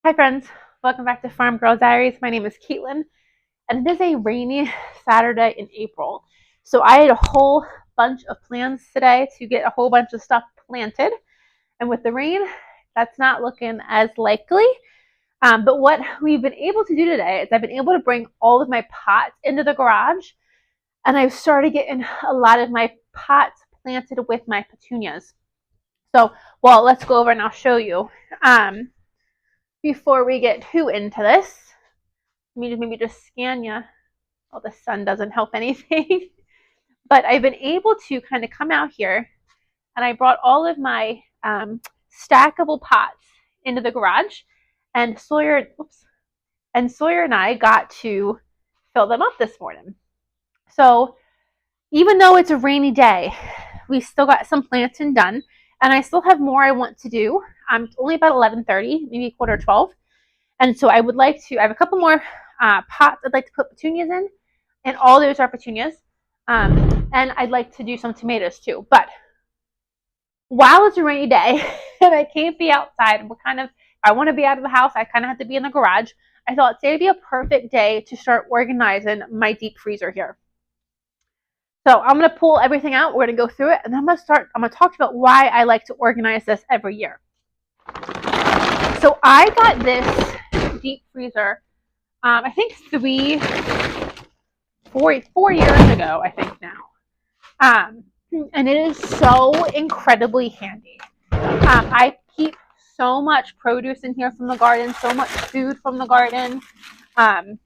Hi friends, welcome back to Farm Girl Diaries. My name is Caitlin, and it is a rainy Saturday in April. So I had a whole bunch of plans today to get a whole bunch of stuff planted, and with the rain, that's not looking as likely. But what we've been able to do today is I've been able to bring all of my pots into the garage, and I've started getting a lot of my pots planted with my petunias. So, well, let's go over and I'll show you. Before we get too into this, let me maybe just scan you. Oh, the sun doesn't help anything. But I've been able to kind of come out here and I brought all of my stackable pots into the garage, and Sawyer and I got to fill them up this morning. So even though it's a rainy day, we still got some planting done, and I still have more I want to do. It's only about 11:30, maybe 11:45, and so I would like to. I have a couple more pots I'd like to put petunias in, and all those are petunias. And I'd like to do some tomatoes too. But while it's a rainy day and I can't be outside, I want to be out of the house. I kind of have to be in the garage. I thought today would be a perfect day to start organizing my deep freezer here. So I'm going to pull everything out. We're going to go through it, and then I'm going to talk about why I like to organize this every year. So I got this deep freezer, I think 4 years ago, I think now. And it is so incredibly handy. I keep so much produce in here from the garden, so much food from the garden. So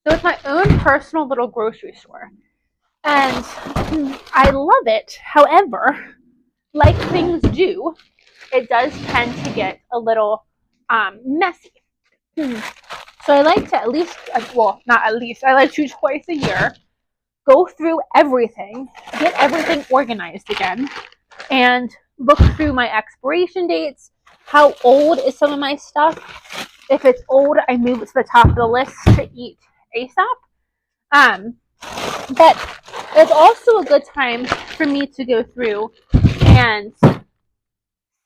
it's my own personal little grocery store. And I love it. However, like things do, it does tend to get a little messy. So I like to I like to twice a year go through everything, get everything organized again, and look through my expiration dates. How old is some of my stuff? If it's old, I move it to the top of the list to eat ASAP. But it's also a good time for me to go through and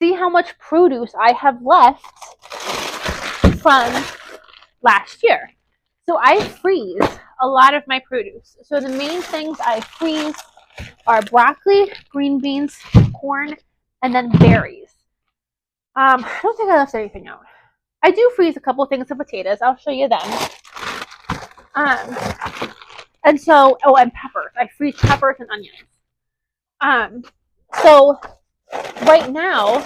see how much produce I have left from last year. So I freeze a lot of my produce. So the main things I freeze are broccoli, green beans, corn, and then berries. I don't think I left anything out. I do freeze a couple things of potatoes. I'll show you them. And peppers. I freeze peppers and onions. So right now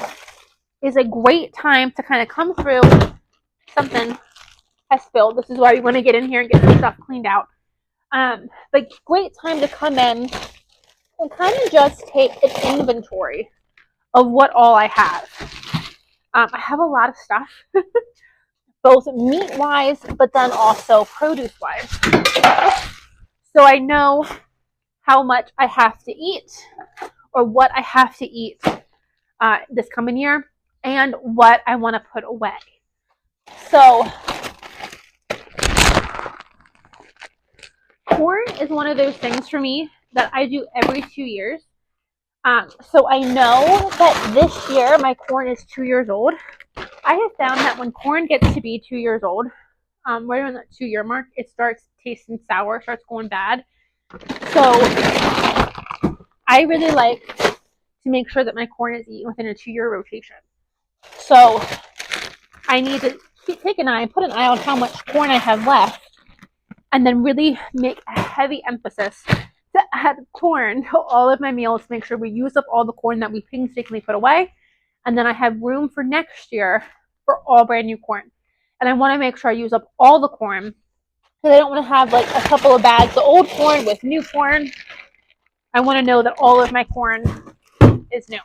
is a great time to kind of come through. Something has spilled. This is why we want to get in here and get some stuff cleaned out. But great time to come in and kind of just take an inventory of what all I have. I have a lot of stuff, both meat-wise, but then also produce-wise. So I know how much I have to eat, or what I have to eat this coming year, and what I want to put away. So corn is one of those things for me that I do every 2 years. So I know that this year my corn is 2 years old. I have found that when corn gets to be 2 years old, right around that 2-year mark, it starts tasting sour, starts going bad. So I really like to make sure that my corn is eaten within a 2-year rotation. So I need to take an eye and put an eye on how much corn I have left, and then really make a heavy emphasis to add corn to all of my meals to make sure we use up all the corn that we painstakingly put away, and then I have room for next year for all brand new corn. And I want to make sure I use up all the corn, because I don't want to have like a couple of bags of old corn with new corn. I want to know that all of my corn is new.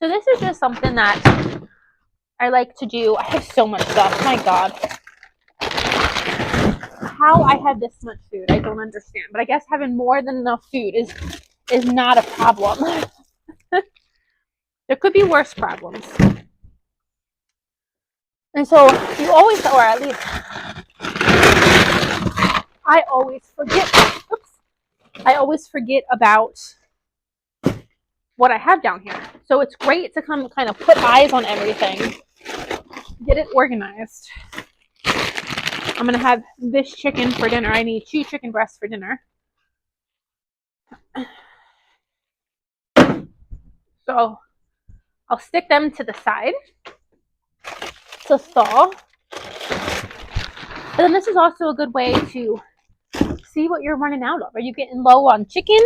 So this is just something that I like to do. I have so much stuff. My God. How I have this much food, I don't understand. But I guess having more than enough food is not a problem. There could be worse problems. And so you always, or at least I always forget about what I have down here. So it's great to come kind of put eyes on everything, get it organized. I'm going to have this chicken for dinner. I need 2 chicken breasts for dinner. So I'll stick them to the side to thaw. And then this is also a good way to see what you're running out of. Are you getting low on chicken?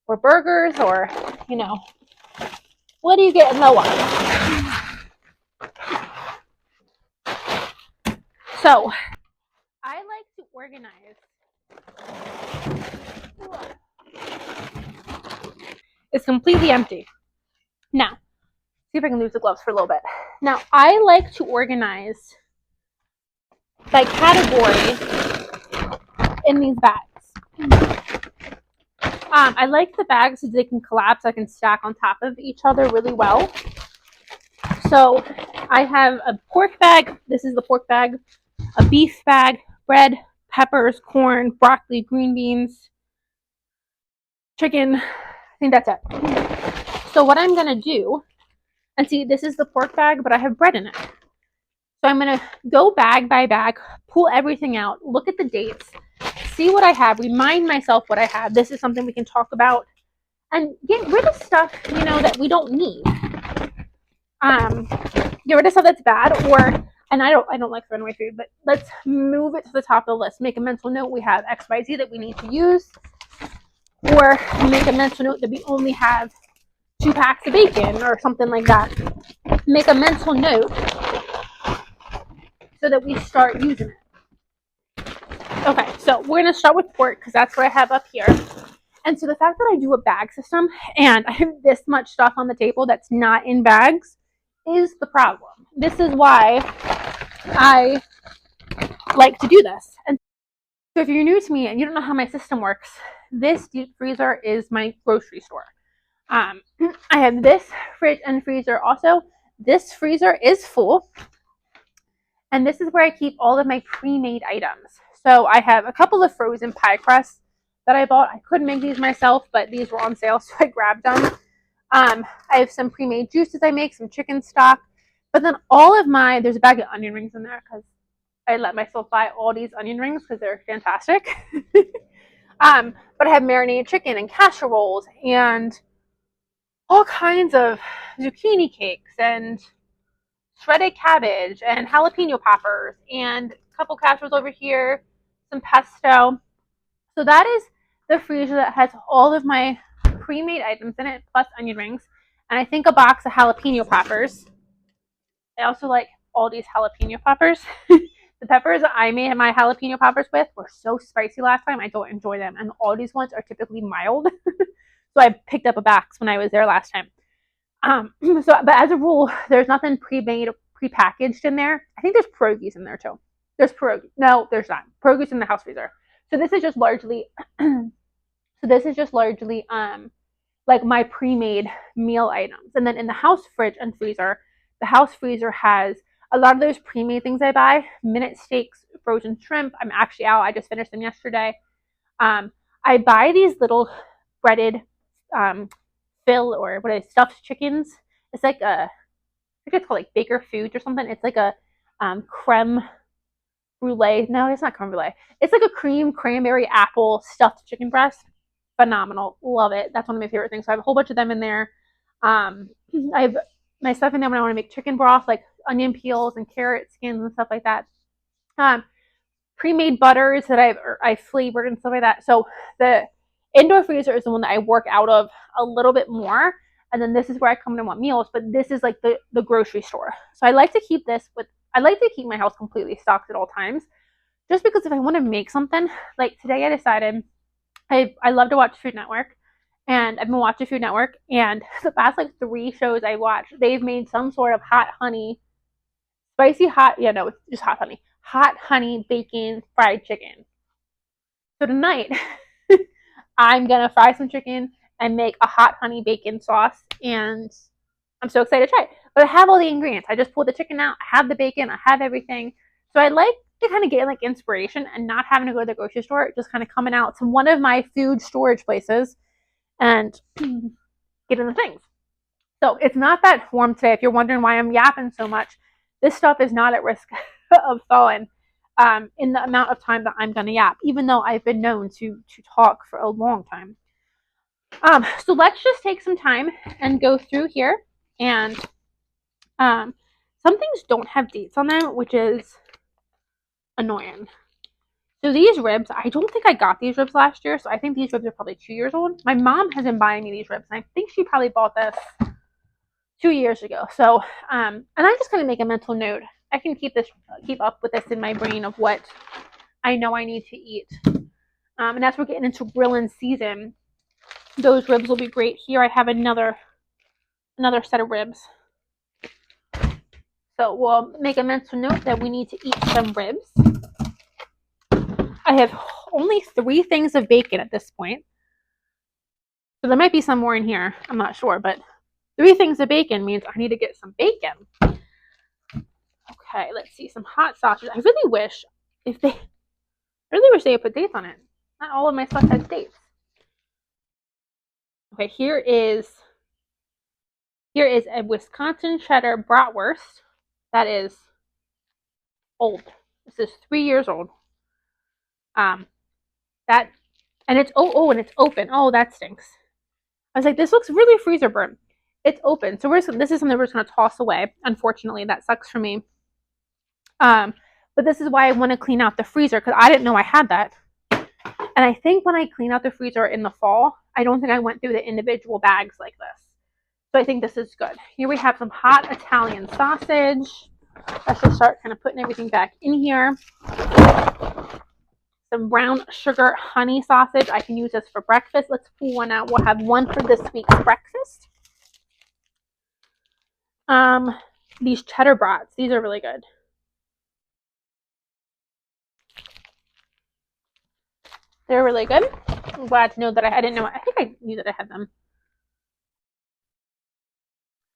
Or burgers, or, you know, what are you getting low on? So, I like to organize. It's completely empty. Now, see if I can lose the gloves for a little bit. Now, I like to organize by category in these bags. I like the bags so they can collapse. I can stack on top of each other really well. So I have a pork bag. This is the pork bag. A beef bag, bread, peppers, corn, broccoli, green beans, chicken. I think that's it. So what I'm going to do, and see, this is the pork bag, but I have bread in it. So I'm going to go bag by bag, pull everything out, look at the dates, see what I have, remind myself what I have. This is something we can talk about, and get rid of stuff, you know, that we don't need. Get rid of stuff that's bad, or, and I don't like throwing away food, but let's move it to the top of the list. Make a mental note we have XYZ that we need to use, or make a mental note that we only have 2 packs of bacon or something like that. Make a mental note so that we start using it. Okay, so we're going to start with pork because that's what I have up here. And so the fact that I do a bag system and I have this much stuff on the table that's not in bags is the problem. This is why I like to do this. And so if you're new to me and you don't know how my system works, this deep freezer is my grocery store. I have this fridge and freezer also. This freezer is full. And this is where I keep all of my pre-made items. So I have a couple of frozen pie crusts that I bought. I couldn't make these myself, but these were on sale, so I grabbed them. I have some pre-made juices I make, some chicken stock. But then all of my, there's a bag of onion rings in there because I let myself buy all these onion rings because they're fantastic. But I have marinated chicken and casseroles and all kinds of zucchini cakes and shredded cabbage and jalapeno poppers and a couple casseroles over here, some pesto. So that is the freezer that has all of my pre-made items in it, plus onion rings, and I think a box of jalapeno poppers. I also like Aldi's jalapeno poppers. The peppers I made my jalapeno poppers with were so spicy last time. I don't enjoy them, and Aldi's ones are typically mild. So I picked up a box when I was there last time. But as a rule, there's nothing pre-made, pre-packaged in there. I think there's pierogies in there too. There's pierogies. No, there's not. Pierogies in the house freezer. So this is just largely, like my pre-made meal items. And then in the house fridge and freezer, the house freezer has a lot of those pre-made things I buy. Minute steaks, frozen shrimp. I'm actually out. I just finished them yesterday. I buy these little breaded fill, or what is stuffed chickens. It's like I think it's called like Baker Foods or something. It's like a creme brulee. No, it's not creme brulee. It's like a cream cranberry apple stuffed chicken breast. Phenomenal. Love it. That's one of my favorite things. So I have a whole bunch of them in there. I have my stuff in there when I want to make chicken broth, like onion peels and carrot skins and stuff like that. Pre-made butters that I've flavored and stuff like that. So the indoor freezer is the one that I work out of a little bit more. And then this is where I come to want meals, but this is like the grocery store. So I like to keep my house completely stocked at all times. Just because if I want to make something, like today I decided I love to watch Food Network. And I've been watching Food Network, and the past like 3 shows I watched, they've made some sort of hot honey bacon fried chicken. So tonight, I'm gonna fry some chicken and make a hot honey bacon sauce, and I'm so excited to try it. But I have all the ingredients. I just pulled the chicken out, I have the bacon, I have everything. So I like to kind of get like inspiration and not having to go to the grocery store, just kind of coming out to one of my food storage places and getting the things. So it's not that warm today. If you're wondering why I'm yapping so much, this stuff is not at risk of thawing in the amount of time that I'm going to yap, even though I've been known to talk for a long time. So let's just take some time and go through here. And some things don't have dates on them, which is annoying. So these ribs, I don't think I got these ribs last year, so I think these ribs are probably 2 years old. My mom has been buying me these ribs, and I think she probably bought this 2 years ago. So, and I'm just gonna make a mental note. I can keep up with this in my brain of what I know I need to eat. And as we're getting into grilling season, those ribs will be great. Here I have another set of ribs. So we'll make a mental note that we need to eat some ribs. I have only 3 things of bacon at this point. So there might be some more in here. I'm not sure, but 3 things of bacon means I need to get some bacon. Okay, let's see. Some hot sausage. I really wish they had put dates on it. Not all of my stuff has dates. Okay, here is a Wisconsin cheddar bratwurst. That is old. This is 3 years old. And it's and it's open. Oh, that stinks. I was like, this looks really freezer burnt. It's open, so this is something we're just gonna toss away. Unfortunately, that sucks for me. But this is why I want to clean out the freezer, because I didn't know I had that. And I think when I clean out the freezer in the fall, I don't think I went through the individual bags like this. So I think this is good. Here we have some hot Italian sausage. Let's just start kind of putting everything back in here. Some brown sugar honey sausage. I can use this for breakfast. Let's pull one out. We'll have one for this week's breakfast. These cheddar brats. These are really good. They're really good. I'm glad to know that I didn't know. I think I knew that I had them.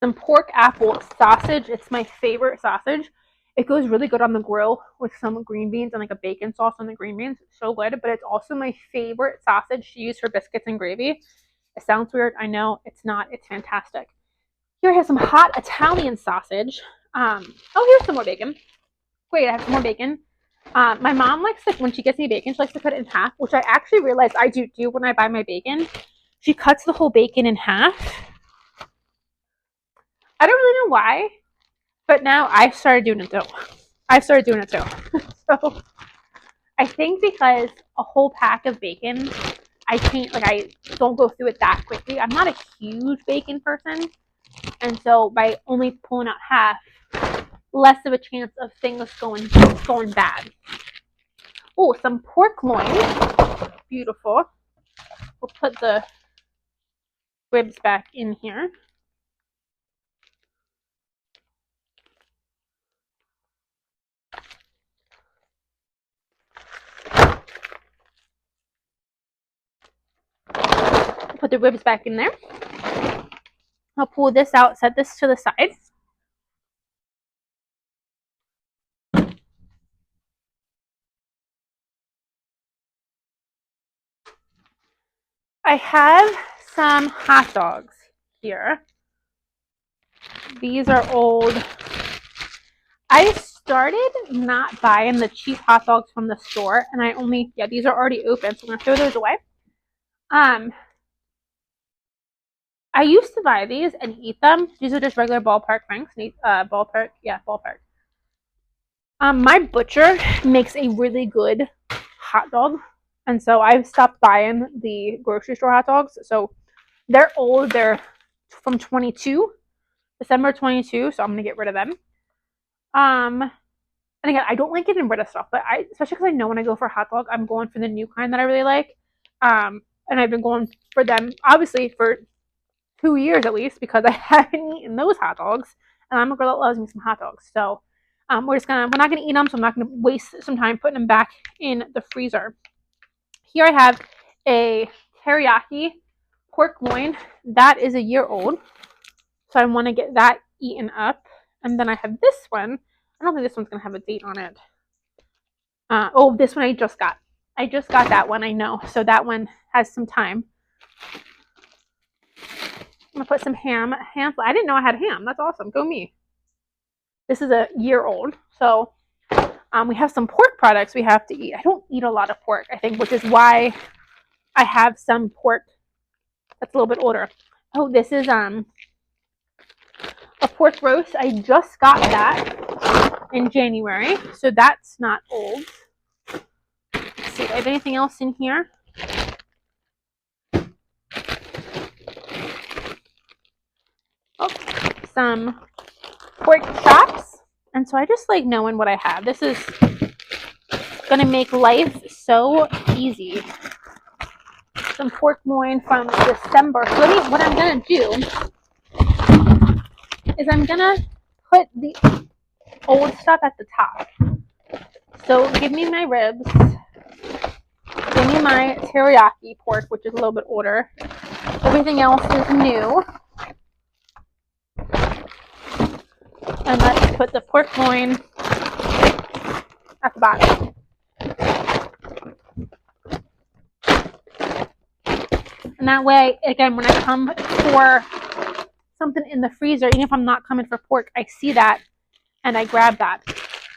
Some pork apple sausage. It's my favorite sausage. It goes really good on the grill with some green beans and like a bacon sauce on the green beans. It's so good, but it's also my favorite sausage to use for biscuits and gravy. It sounds weird. I know it's not. It's fantastic. Here I have some hot Italian sausage. Here's some more bacon. Great, I have some more bacon. My mom likes to, when she gets me bacon, she likes to cut it in half, which I actually realized I do when I buy my bacon. She cuts the whole bacon in half. I don't really know why, but now I've started doing it too. So I think because a whole pack of bacon, I don't go through it that quickly. I'm not a huge bacon person, and so by only pulling out half, less of a chance of things going bad. Oh, some pork loin. Beautiful. We'll put the ribs back in here. Put the ribs back in there. I'll pull this out, set this to the side. I have some hot dogs here. These are old. I started not buying the cheap hot dogs from the store, and these are already open, so I'm gonna throw those away. I used to buy these and eat them. These are just regular ballpark franks. Ballpark. My butcher makes a really good hot dog, and so I've stopped buying the grocery store hot dogs. So they're old. They're from December 22. So I'm gonna get rid of them. And again, I don't like getting rid of stuff, but especially because I know when I go for a hot dog, I'm going for the new kind that I really like. And I've been going for them obviously for 2 years at least, because I haven't eaten those hot dogs, and I'm a girl that loves me some hot dogs. So we're not gonna eat them, so I'm not gonna waste some time putting them back in the freezer. Here I have a teriyaki pork loin that is 1 year old, so I want to get that eaten up. And then I have this one. I don't think this one's gonna have a date on it. Oh, this one I just got. I just got that one, I know. So that one has some time. I'm gonna put some ham. I didn't know I had ham. That's awesome. Go me. This is a year old. So we have some pork products we have to eat. I don't eat a lot of pork, I think, which is why I have some pork that's a little bit older. Oh, this is a pork roast. I just got that in January, so that's not old. Let's see, do I have anything else in here? Oh, some pork chops. And so I just like knowing what I have. This is gonna make life so easy. Some pork loin from December. So what I'm gonna do is I'm gonna put the old stuff at the top. So give me my ribs. Give me my teriyaki pork, which is a little bit older. Everything else is new. And let's put the pork loin at the bottom. And that way, again, when I come for something in the freezer, even if I'm not coming for pork, I see that and I grab that.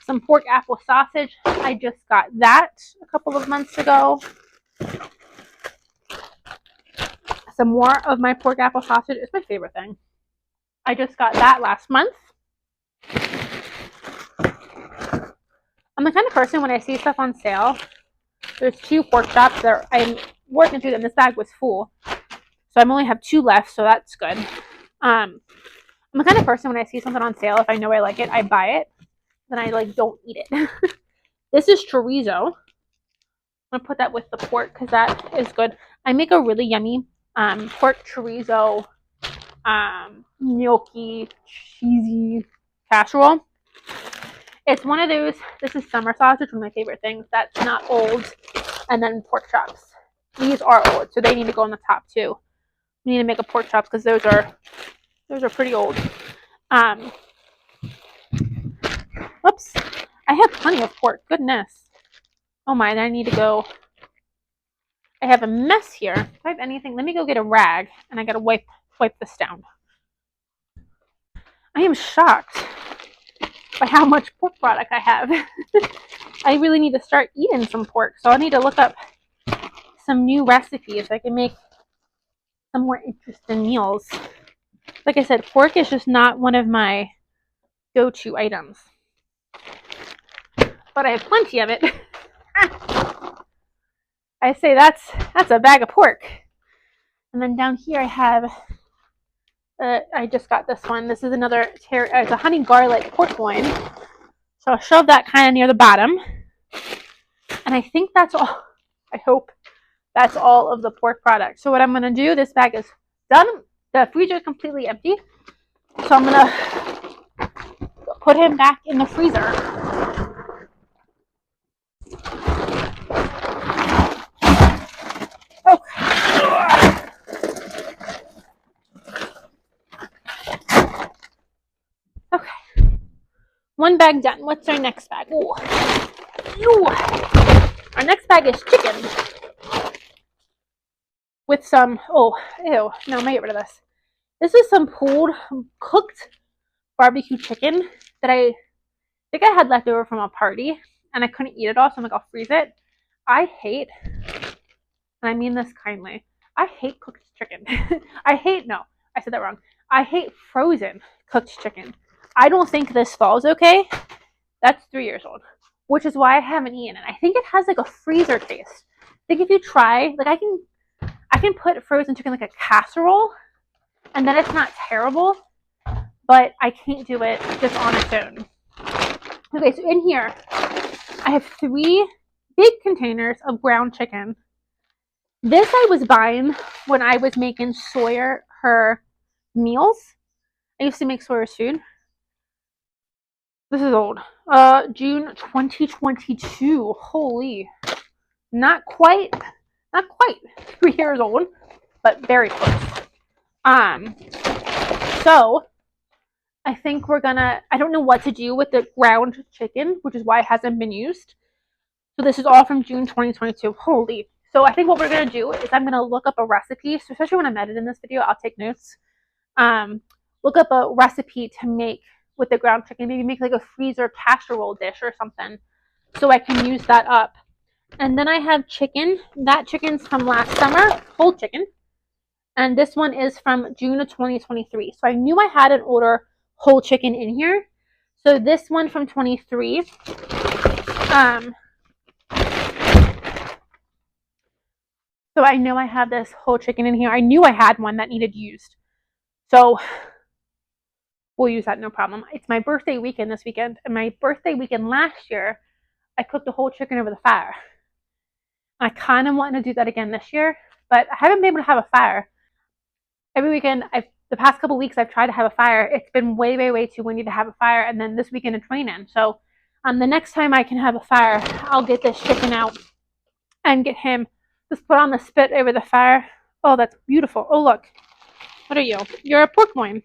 Some pork apple sausage. I just got that a couple of months ago. Some more of my pork apple sausage. It's my favorite thing. I just got that last month. I'm the kind of person, when I see stuff on sale, there's 2 pork chops that I'm working through them. This bag was full, so I only have 2 left, so that's good. I'm the kind of person, when I see something on sale, if I know I like it, I buy it. Then I like don't eat it. This is chorizo. I'm gonna put that with the pork because that is good. I make a really yummy pork chorizo gnocchi cheesy casserole. It's one of those. This is summer sausage, one of my favorite things. That's not old. And then pork chops. These are old, so they need to go on the top too. We need to make a pork chops because those are pretty old. Whoops. I have plenty of pork. Goodness. Oh my, I need to go. I have a mess here. If I have anything, let me go get a rag and I gotta wipe this down. I am shocked by how much pork product I have. I really need to start eating some pork, so I need to look up some new recipes so I can make some more interesting meals. Like I said, pork is just not one of my go-to items. But I have plenty of it. I say that's a bag of pork. And then down here I have, I just got this one. This is another, it's a honey garlic pork loin. So I'll shove that kind of near the bottom. And I think that's all. I hope that's all of the pork product. So what I'm going to do, this bag is done. The freezer is completely empty. So I'm going to put him back in the freezer. Okay. One bag done. What's our next bag? Ooh. Ooh. Our next bag is chicken. With some, oh, ew. No, I'm going to get rid of this. This is some pulled, cooked barbecue chicken that I think I had left over from a party. And I couldn't eat it all, so I'm like, I'll freeze it. I hate, and I mean this kindly, I hate cooked chicken. I said that wrong. I hate frozen cooked chicken. I don't think this falls okay. That's 3 years old, which is why I haven't eaten it. I think it has like a freezer taste. I think if you try, like I can put frozen chicken like a casserole, and then it's not terrible, but I can't do it just on its own. Okay, so in here, I have 3 big containers of ground chicken. This I was buying when I was making Sawyer her meals. I used to make Sawyer's food. This is old. June 2022. Holy. Not quite 3 years old, but very close. So I think I don't know what to do with the ground chicken, which is why it hasn't been used. So this is all from June 2022. Holy. So I think what we're going to do is I'm going to look up a recipe. So especially when I'm editing this video, I'll take notes. Look up a recipe to make with the ground chicken. Maybe make like a freezer casserole dish or something so I can use that up. And then I have chicken. That chicken's from last summer, whole chicken. And this one is from June of 2023. So I knew I had an older whole chicken in here. So this one from 23. So I know I have this whole chicken in here. I knew I had one that needed used. So we'll use that, no problem. It's my birthday weekend this weekend. And my birthday weekend last year, I cooked a whole chicken over the fire. I kind of want to do that again this year, but I haven't been able to have a fire. Every weekend, the past couple weeks, I've tried to have a fire. It's been way, way, way too windy to have a fire. And then this weekend it's raining. So the next time I can have a fire, I'll get this chicken out and get him just put on the spit over the fire. Oh, that's beautiful. Oh, look. What are you? You're a pork loin.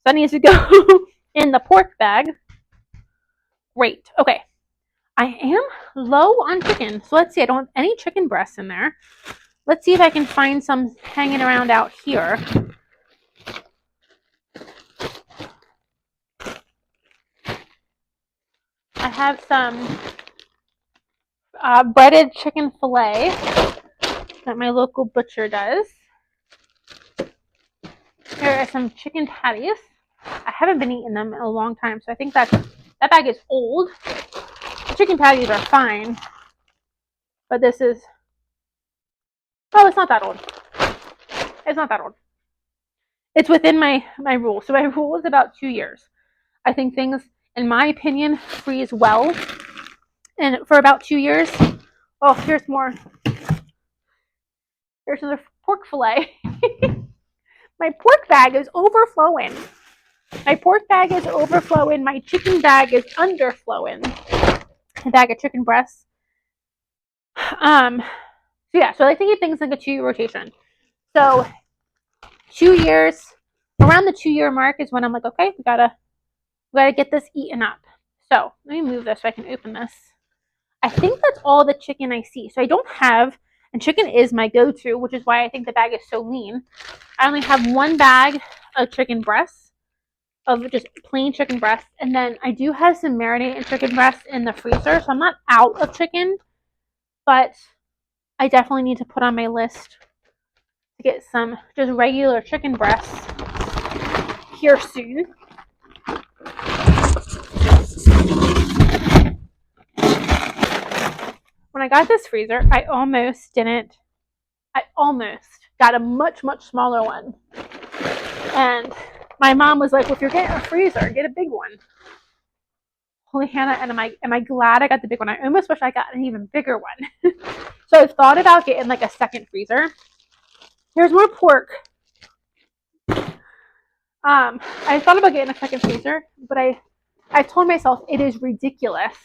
That needs to go in the pork bag. Great. Okay. I am low on chicken. So let's see. I don't have any chicken breasts in there. Let's see if I can find some hanging around out here. I have some breaded chicken fillet that my local butcher does. Here are some chicken patties. I haven't been eating them in a long time, so I think that bag is old. The chicken patties are fine, but this is, oh, it's not that old. It's not that old. It's within my rule. So my rule is about 2 years. I think things, in my opinion, freeze well, and for about 2 years. Oh, here's more. Here's another pork fillet. My pork bag is overflowing. My pork bag is overflowing. My chicken bag is underflowing. A bag of chicken breasts. So yeah, so I think it things like a 2-year rotation. So 2 years, around the 2-year mark is when I'm like, okay, we gotta get this eaten up. So let me move this so I can open this. I think that's all the chicken I see. So I don't have, and chicken is my go-to, which is why I think the bag is so lean. I only have one bag of chicken breasts, of just plain chicken breasts, and then I do have some marinated chicken breasts in the freezer, so I'm not out of chicken, but I definitely need to put on my list to get some just regular chicken breasts here soon. When I got this freezer, I almost got a much, much smaller one. And my mom was like, well, if you're getting a freezer, get a big one. Holy Hannah, and am I glad I got the big one. I almost wish I got an even bigger one. So I've thought about getting like a second freezer. Here's more pork. I thought about getting a second freezer, but I told myself it is ridiculous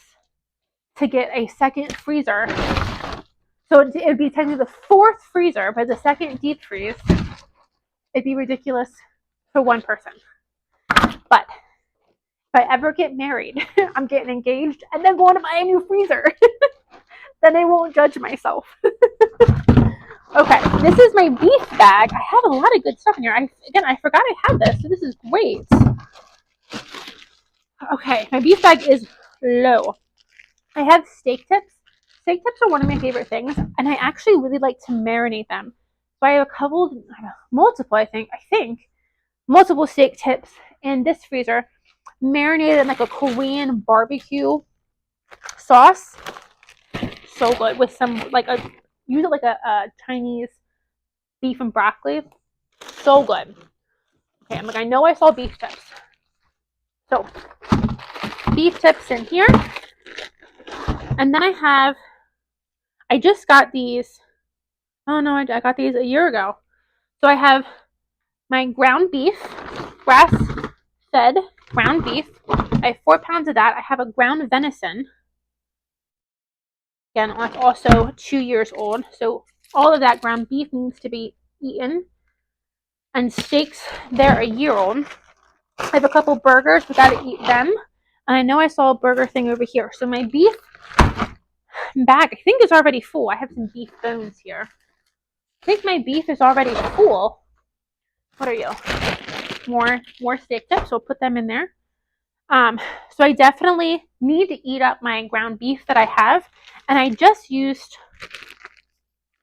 to get a second freezer. So it would be technically the fourth freezer, but the second deep freeze. It'd be ridiculous for one person. But if I ever get married, I'm getting engaged and then going to buy a new freezer. Then I won't judge myself. Okay, this is my beef bag. I have a lot of good stuff in here. I forgot I had this, so this is great. Okay, my beef bag is low. I have steak tips. Steak tips are one of my favorite things, and I actually really like to marinate them. So I have multiple steak tips in this freezer, marinated in like a Korean barbecue sauce. So good with some use it like a Chinese beef and broccoli. So good. Okay, I'm like, I know I saw beef tips. So beef tips in here. And then I just got these. Oh no, I got these a year ago. So I have my ground beef, grass-fed ground beef. I have 4 pounds of that. I have a ground venison. Again, that's also 2 years old. So all of that ground beef needs to be eaten. And steaks, they're a year old. I have a couple burgers. We got to eat them. And I know I saw a burger thing over here. So my beef bag. I think it's already full. I have some beef bones here. I think my beef is already full. What are you? More steak tips. So I'll put them in there. So I definitely need to eat up my ground beef that I have, and I just used. I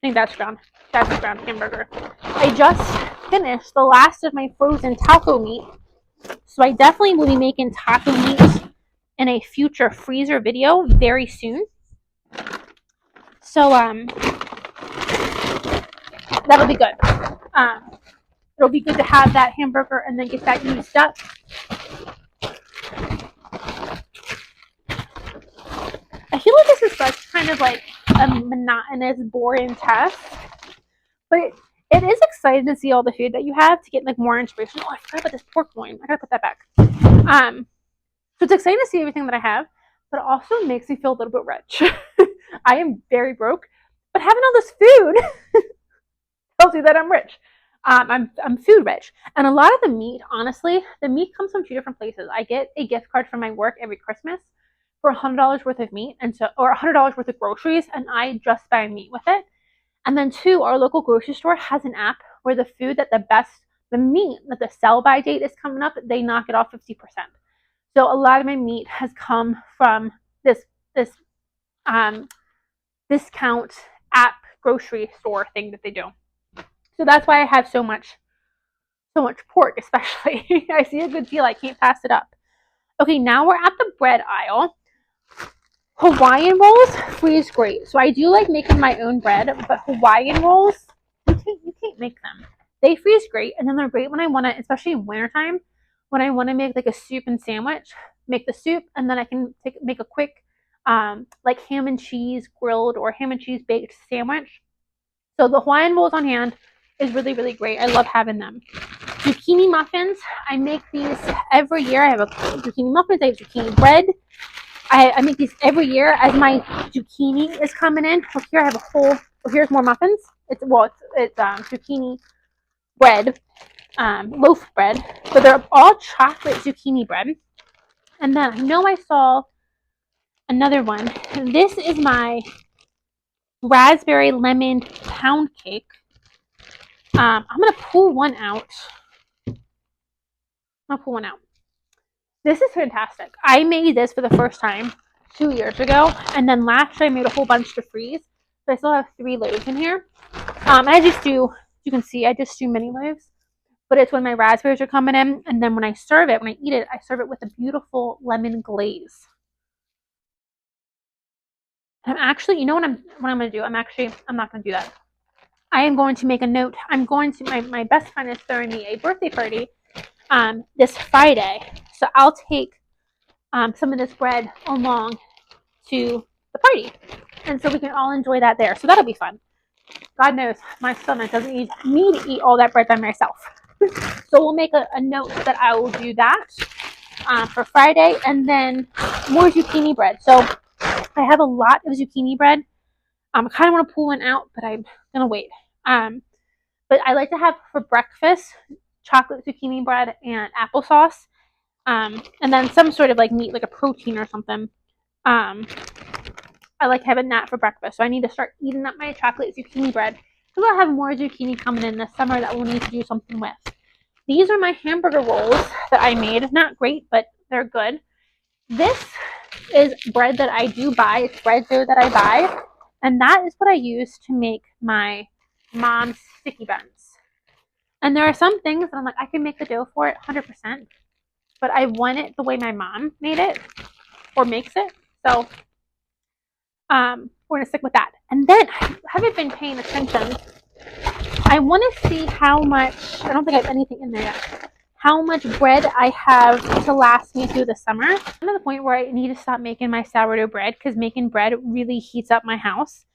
think that's ground. That's ground hamburger. I just finished the last of my frozen taco meat, so I definitely will be making taco meat in a future freezer video very soon. So that'll be good. It'll be good to have that hamburger and then get that used up. I feel like this is such kind of like a monotonous, boring test, but it is exciting to see all the food that you have to get like more inspiration. Oh, I forgot about this pork loin. I gotta put that back. So it's exciting to see everything that I have, but it also makes me feel a little bit rich. I am very broke, but having all this food tells you that I'm rich. I'm food rich, and a lot of the meat, honestly, the meat comes from 2 different places. I get a gift card from my work every Christmas for $100 worth of meat, and so or $100 worth of groceries, and I just buy meat with it. And then 2, our local grocery store has an app where the food that the meat that the sell by date is coming up, they knock it off 50%. So a lot of my meat has come from this discount app grocery store thing that they do. So that's why I have so much pork, especially. I see a good deal, I can't pass it up. Okay, now we're at the bread aisle. Hawaiian rolls freeze great. So I do like making my own bread, but Hawaiian rolls, you can't make them. They freeze great, and then they're great when I want to, especially in wintertime, when I want to make like a soup and sandwich, make the soup, and then I can make a quick like ham and cheese grilled or ham and cheese baked sandwich. So the Hawaiian rolls on hand is really, really great. I love having them. Zucchini muffins, I make these every year. I have a zucchini muffins, I have zucchini bread. I make these every year as my zucchini is coming in. Look, here I have a whole, here's more muffins. It's zucchini bread, loaf bread. So they're all chocolate zucchini bread. And then I know I saw another one. This is my raspberry lemon pound cake. I'm going to pull one out. This is fantastic. I made this for the first time 2 years ago, and then last year I made a whole bunch to freeze. So I still have 3 loaves in here. I just do, you can see, I just do mini loaves. But it's when my raspberries are coming in, and then when I serve it, when I eat it, I serve it with a beautiful lemon glaze. I'm actually, you know what I'm going to do? I'm not going to do that. I am going to make a note. I'm going to, my best friend is throwing me a birthday party this Friday. So I'll take some of this bread along to the party. And so we can all enjoy that there. So that'll be fun. God knows my stomach doesn't need me to eat all that bread by myself. So we'll make a note that I will do that for Friday. And then more zucchini bread. So I have a lot of zucchini bread. I kind of want to pull one out, but I'm going to wait. But I like to have for breakfast chocolate zucchini bread and applesauce. And then some sort of like meat, like a protein or something. I like having that for breakfast. So I need to start eating up my chocolate zucchini bread. Because I'll have more zucchini coming in this summer that we'll need to do something with. These are my hamburger rolls that I made. Not great, but they're good. This is bread that I do buy. It's bread dough that I buy. And that is what I use to make my mom's sticky buns. And there are some things that I'm like, I can make the dough for it 100%. But I want it the way my mom made it or makes it. So we're going to stick with that. And then I haven't been paying attention. I want to see how much, I don't think I have anything in there yet, how much bread I have to last me through the summer. I'm at the point where I need to stop making my sourdough bread because making bread really heats up my house.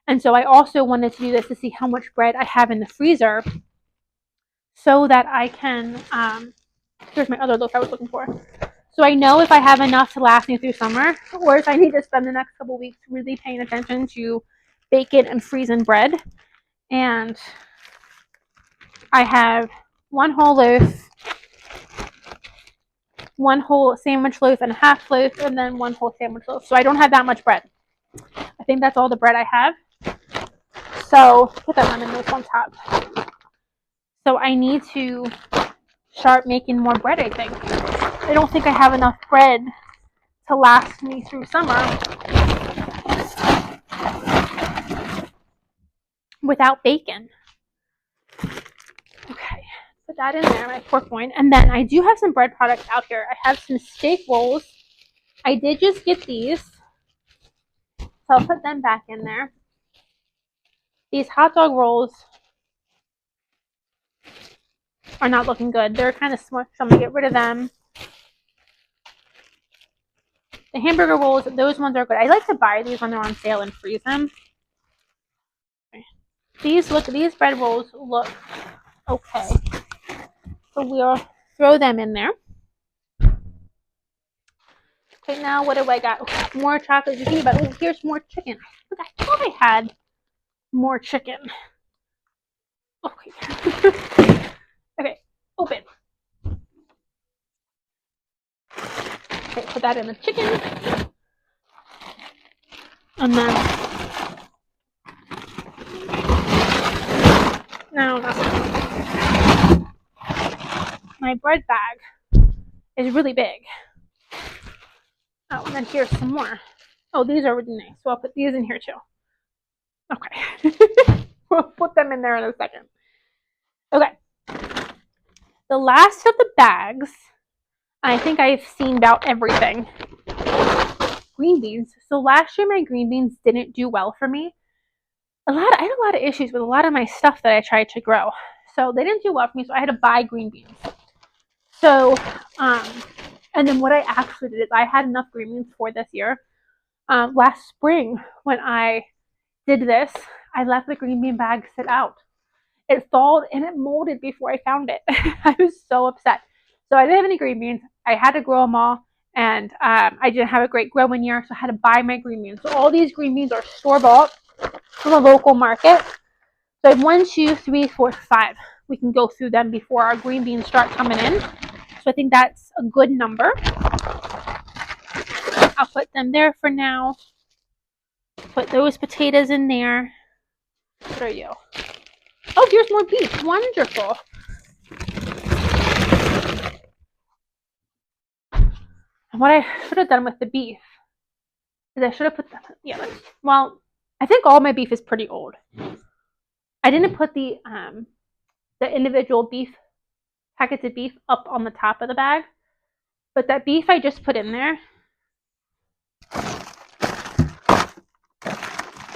And so I also wanted to do this to see how much bread I have in the freezer so that I can, here's my other loaf I was looking for. So I know if I have enough to last me through summer, or if I need to spend the next couple weeks really paying attention to baking and freezing bread. And I have one whole loaf, one whole sandwich loaf and a half loaf, and then one whole sandwich loaf. So I don't have that much bread. I think that's all the bread I have. So put that lemon mousse on top. So I need to start making more bread, I think. I don't think I have enough bread to last me through summer without bacon. Okay, put that in there, my pork loin. And then I do have some bread products out here. I have some steak rolls. I did just get these, so I'll put them back in there. These hot dog rolls are not looking good. They're kind of smushed, so I'm going to get rid of them. The hamburger rolls, those ones are good. I like to buy these when they're on sale and freeze them. These bread rolls look okay. So we'll throw them in there. Okay, now what do I got? Okay, more chocolate zucchini, but oh, here's more chicken. Look, I thought I had more chicken. Okay. Okay, open. Okay, put that in the chicken. And then no, my bread bag is really big. Oh, and then here's some more. Oh, these are really nice. So I'll put these in here too. Okay. We'll put them in there in a second. Okay. The last of the bags, I think I've seen about everything. Green beans. So last year my green beans didn't do well for me. I had a lot of issues with a lot of my stuff that I tried to grow. So they didn't do well for me, so I had to buy green beans. So, and then what I actually did is I had enough green beans for this year. Last spring when I did this, I let the green bean bag sit out. It thawed and it molded before I found it. I was so upset. So I didn't have any green beans. I had to grow them all, and I didn't have a great growing year, so I had to buy my green beans. So all these green beans are store-bought from a local market. So I have 1, 2, 3, 4, 5. We can go through them before our green beans start coming in. So I think that's a good number. I'll put them there for now. Put those potatoes in there. What are you? Oh, here's more beef. Wonderful. And what I should have done with the beef is I should have put them, well, I think all my beef is pretty old. I didn't put the individual beef packets of beef up on the top of the bag, but that beef I just put in there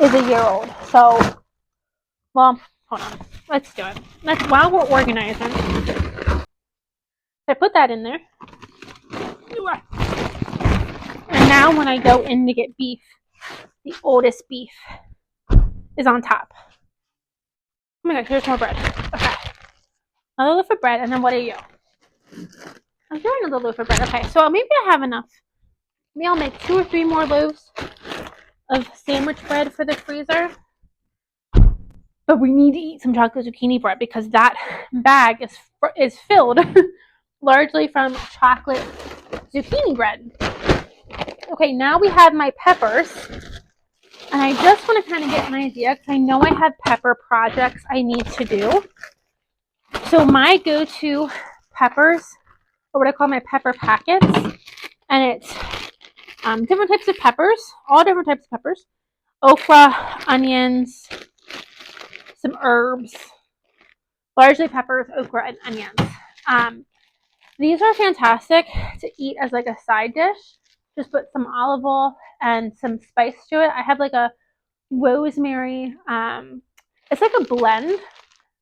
is a year old. So, well, hold on. Let's do it. While we're organizing. I put that in there. And now when I go in to get beef, the oldest beef is on top. Oh my gosh, here's more bread. Okay. Another loaf of bread, and then what are you? I'm doing another loaf of bread. Okay, so maybe I have enough. Maybe I'll make 2 or 3 more loaves of sandwich bread for the freezer. But we need to eat some chocolate zucchini bread because that bag is filled largely from chocolate zucchini bread. Okay, now we have my peppers. And I just want to kind of get an idea because I know I have pepper projects I need to do. So my go-to peppers, or what I call my pepper packets, and it's different types of peppers, all different types of peppers, okra, onions, some herbs, largely peppers, okra, and onions. These are fantastic to eat as like a side dish. Just put some olive oil and some spice to it. I have like a rosemary, it's like a blend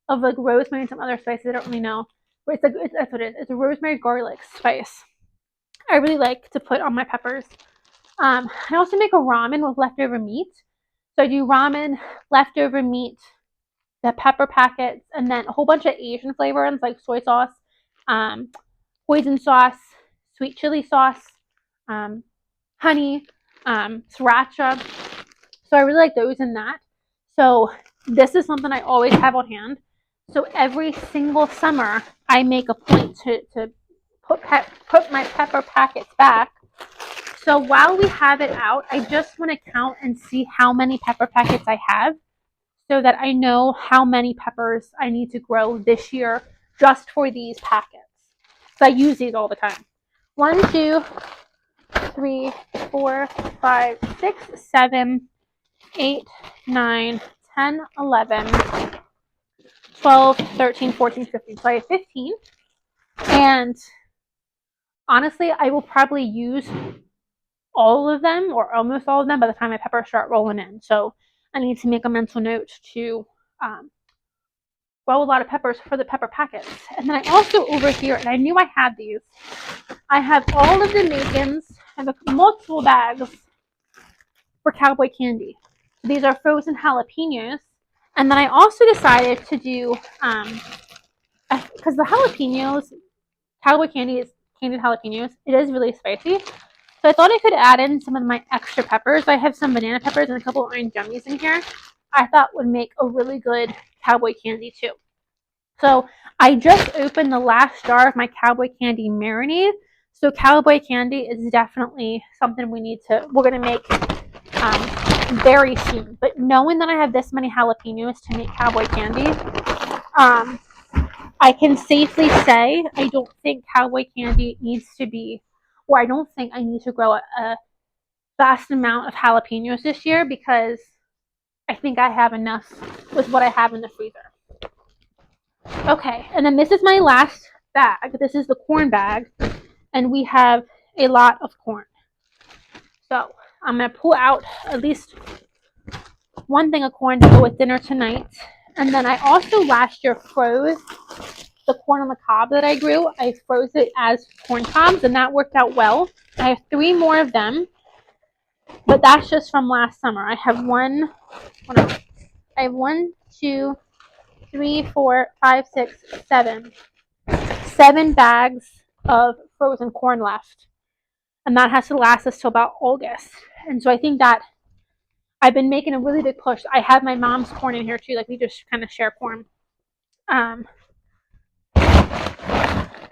of like rosemary and some other spices I don't really know. But that's what it is. It's a rosemary garlic spice. I really like to put on my peppers. I also make a ramen with leftover meat. So I do ramen, leftover meat, the pepper packets, and then a whole bunch of Asian flavors like soy sauce, hoisin sauce, sweet chili sauce, honey, sriracha. So I really like those in that. So this is something I always have on hand. So every single summer, I make a point to put my pepper packets back. So while we have it out, I just want to count and see how many pepper packets I have so that I know how many peppers I need to grow this year just for these packets. So I use these all the time. 1, 2, 3, 4, 5, 6, 7, 8, 9, 10, 11, 12, 13, 14, 15. So I have 15. And honestly, I will probably use all of them or almost all of them by the time my peppers start rolling in. So I need to make a mental note to grow a lot of peppers for the pepper packets. And then I also over here, and I knew I had these, I have all of the Macons. I have multiple bags for cowboy candy. These are frozen jalapenos. And then I also decided to do, because the jalapenos, cowboy candy is candied jalapenos, it is really spicy. So I thought I could add in some of my extra peppers. I have some banana peppers and a couple of orange gummies in here. I thought would make a really good cowboy candy too. So I just opened the last jar of my cowboy candy marinade. So cowboy candy is definitely something we're going to make very soon. But knowing that I have this many jalapenos to make cowboy candy, I can safely say I don't think cowboy candy needs to be, or I don't think I need to grow a vast amount of jalapenos this year because I think I have enough with what I have in the freezer. Okay, and then this is my last bag. This is the corn bag, and we have a lot of corn. So I'm going to pull out at least one thing of corn to go with dinner tonight. And then I also last year froze the corn on the cob that I grew. I froze it as corn cobs, and that worked out well. I have 3 more of them, but that's just from last summer. I have 1, 2, 3, 4, 5, 6, 7. 7 bags of frozen corn left, and that has to last us till about August. And so I think that I've been making a really big push. I have my mom's corn in here too, like we just kind of share corn.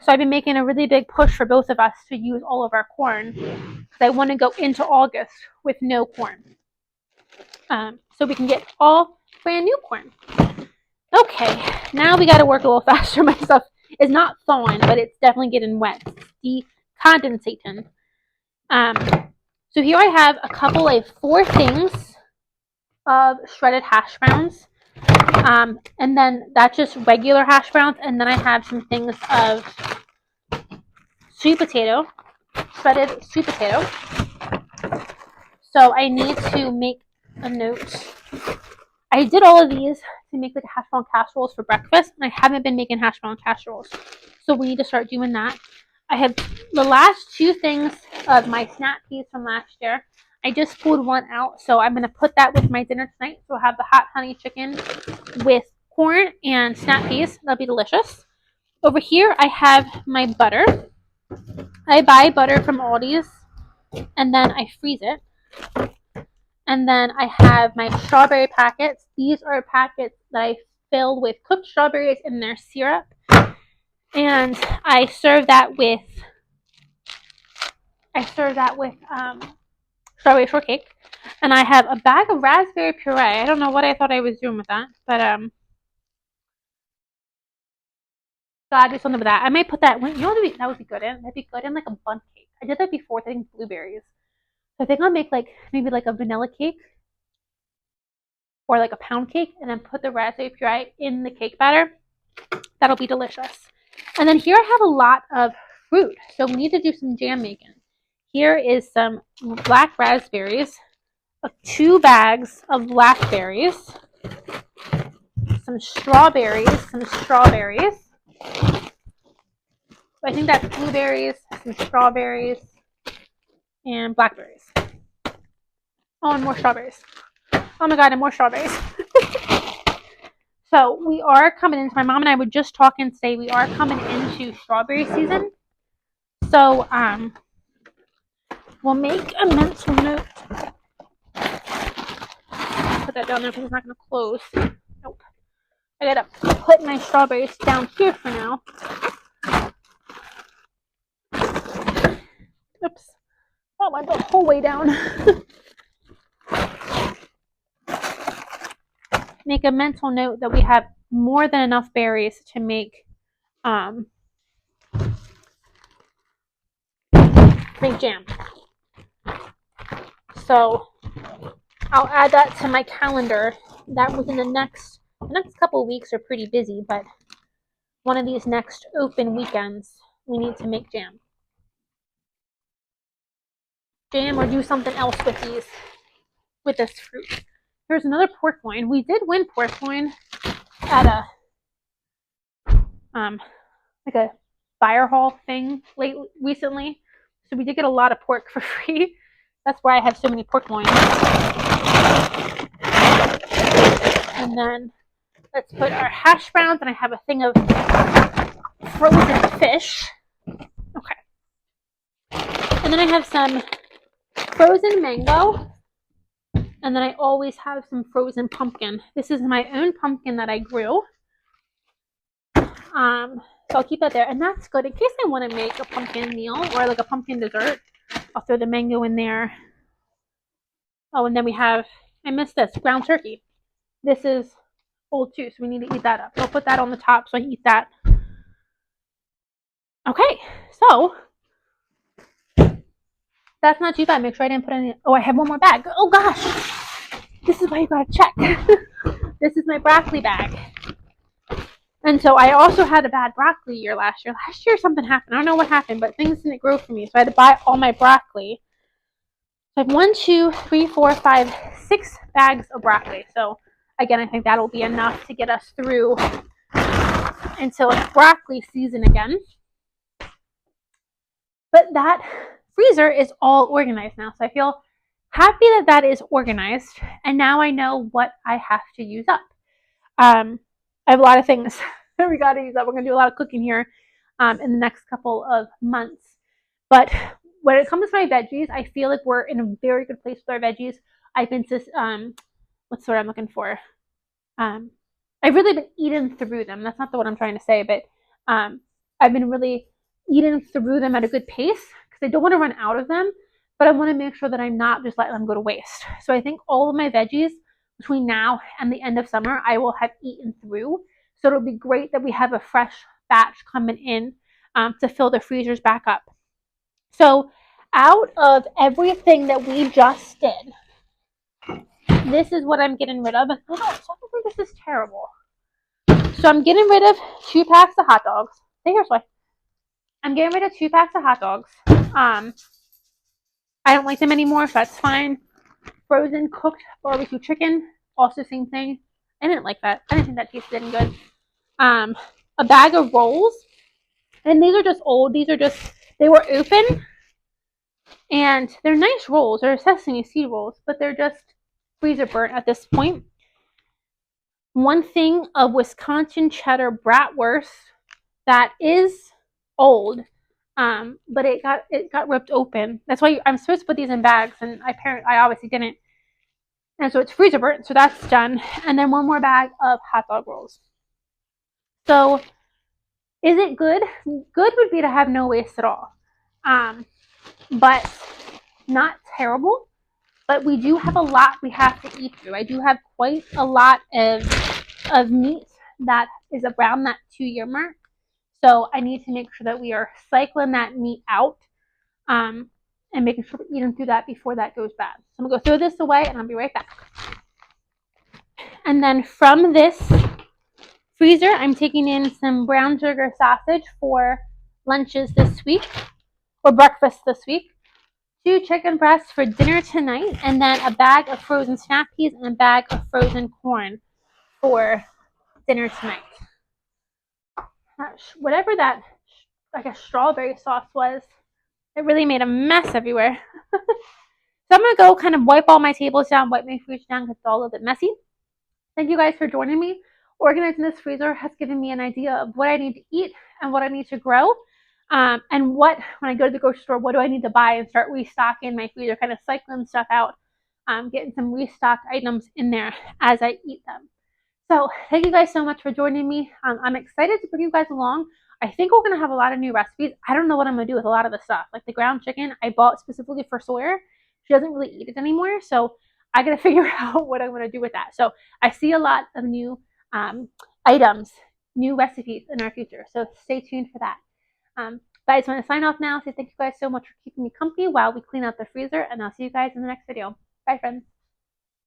So I've been making a really big push for both of us to use all of our corn because I want to go into August with no corn. So we can get all brand new corn. Okay, now we got to work a little faster. My stuff is not thawing, but it's definitely getting wet. It's decondensating. So here I have a couple of 4 things of shredded hash browns. And then that's just regular hash browns. And then I have some things of sweet potato, shredded sweet potato. So I need to make a note. I did all of these to make like hash brown casseroles for breakfast, and I haven't been making hash brown casseroles. So we need to start doing that. I have the last 2 things of my snap peas from last year. I just pulled one out, so I'm going to put that with my dinner tonight. So I'll have the hot honey chicken with corn and snap peas. That'll be delicious. Over here, I have my butter. I buy butter from Aldi's, and then I freeze it. And then I have my strawberry packets. These are packets that I filled with cooked strawberries in their syrup. And I serve that with strawberry shortcake. And I have a bag of raspberry puree. I don't know what I thought I was doing with that, but gotta do something with that. I might put that. You know what that would be good in? That'd be good in like a bundt cake. I did that before. I think blueberries. So I think I'll make like maybe like a vanilla cake or like a pound cake, and then put the raspberry puree in the cake batter. That'll be delicious. And then here I have a lot of fruit, so we need to do some jam making. Here is some black raspberries, 2 bags of blackberries, some strawberries. I think that's blueberries, some strawberries, and blackberries. Oh, and more strawberries. Oh my god, and more strawberries. So we are coming into, my mom and I were just talking today, we are coming into strawberry season. So we'll make a mental note. Put that down there because it's not going to close. Nope. I gotta put my strawberries down here for now. Oops. I went the whole way down. Make a mental note that we have more than enough berries to make jam. So I'll add that to my calendar. That within the next couple of weeks are pretty busy, but one of these next open weekends we need to make jam. Jam or do something else with this fruit. Here's another pork loin. We did win pork loin at a like a fire hall thing recently. So we did get a lot of pork for free. That's why I have so many pork loins. And then let's put our hash browns, and I have a thing of frozen fish. Okay. And then I have some frozen mango. And then I always have some frozen pumpkin. This is my own pumpkin that I grew. So I'll keep that there. And that's good in case I want to make a pumpkin meal or like a pumpkin dessert. I'll throw the mango in there. Oh, and then we have, I missed this, ground turkey. This is old too, so we need to eat that up. I'll put that on the top so I eat that. Okay, so that's not too bad. Make sure I didn't put any. Oh, I have one more bag. Oh gosh, this is why you gotta check. This is my broccoli bag. And so I also had a bad broccoli year last year. Last year something happened. I don't know what happened, but things didn't grow for me. So I had to buy all my broccoli. So I have 1, 2, 3, 4, 5, 6 bags of broccoli. So again, I think that'll be enough to get us through until it's broccoli season again. But that freezer is all organized now. So I feel happy that that is organized. And now I know what I have to use up. I have a lot of things that we got to use up. We're going to do a lot of cooking here in the next couple of months. But when it comes to my veggies, I feel like we're in a very good place with our veggies. I've been what's the word I'm looking for? I've really been eating through them. That's not the word I'm trying to say, but I've been really eating through them at a good pace because I don't want to run out of them, but I want to make sure that I'm not just letting them go to waste. So I think all of my veggies between now and the end of summer, I will have eaten through. So it'll be great that we have a fresh batch coming in to fill the freezers back up. So out of everything that we just did, this is what I'm getting rid of. I don't think this is terrible. So I'm getting rid of 2 packs of hot dogs. Stay here, Soy. I'm getting rid of 2 packs of hot dogs. I don't like them anymore, so that's fine. Frozen cooked barbecue chicken, also same thing. I didn't like that. I didn't think that tasted any good. A bag of rolls, and these are just old. These are just, they were open, and they're nice rolls. They're sesame seed rolls, but they're just freezer burnt at this point. 1 thing of Wisconsin cheddar bratwurst that is old, but it got ripped open. That's why I'm supposed to put these in bags, and I obviously didn't. And so it's freezer burnt, so that's done. And then 1 more bag of hot dog rolls. So is it good? Good would be to have no waste at all. But not terrible. But we do have a lot we have to eat through. I do have quite a lot of meat that is around that 2-year mark. So I need to make sure that we are cycling that meat out and making sure we're eating through that before that goes bad. So I'm going to go throw this away, and I'll be right back. And then from this freezer, I'm taking in some brown sugar sausage for lunches this week, or breakfast this week. 2 chicken breasts for dinner tonight, and then a bag of frozen snap peas and a bag of frozen corn for dinner tonight. Whatever that, like a strawberry sauce was, it really made a mess everywhere. So I'm going to go kind of wipe all my tables down, wipe my fridge down because it's all a little bit messy. Thank you guys for joining me. Organizing this freezer has given me an idea of what I need to eat and what I need to grow. And when I go to the grocery store, what do I need to buy and start restocking my freezer, kind of cycling stuff out, getting some restocked items in there as I eat them. So thank you guys so much for joining me. I'm excited to bring you guys along I think we're gonna have a lot of new recipes. I don't know what I'm gonna do with a lot of the stuff. Like the ground chicken I bought specifically for Sawyer. She doesn't really eat it anymore, so I gotta figure out what I'm gonna do with that. So I see a lot of new items, new recipes in our future. So stay tuned for that. But I just want to sign off now. Say thank you guys so much for keeping me company while we clean out the freezer, and I'll see you guys in the next video. Bye, friends.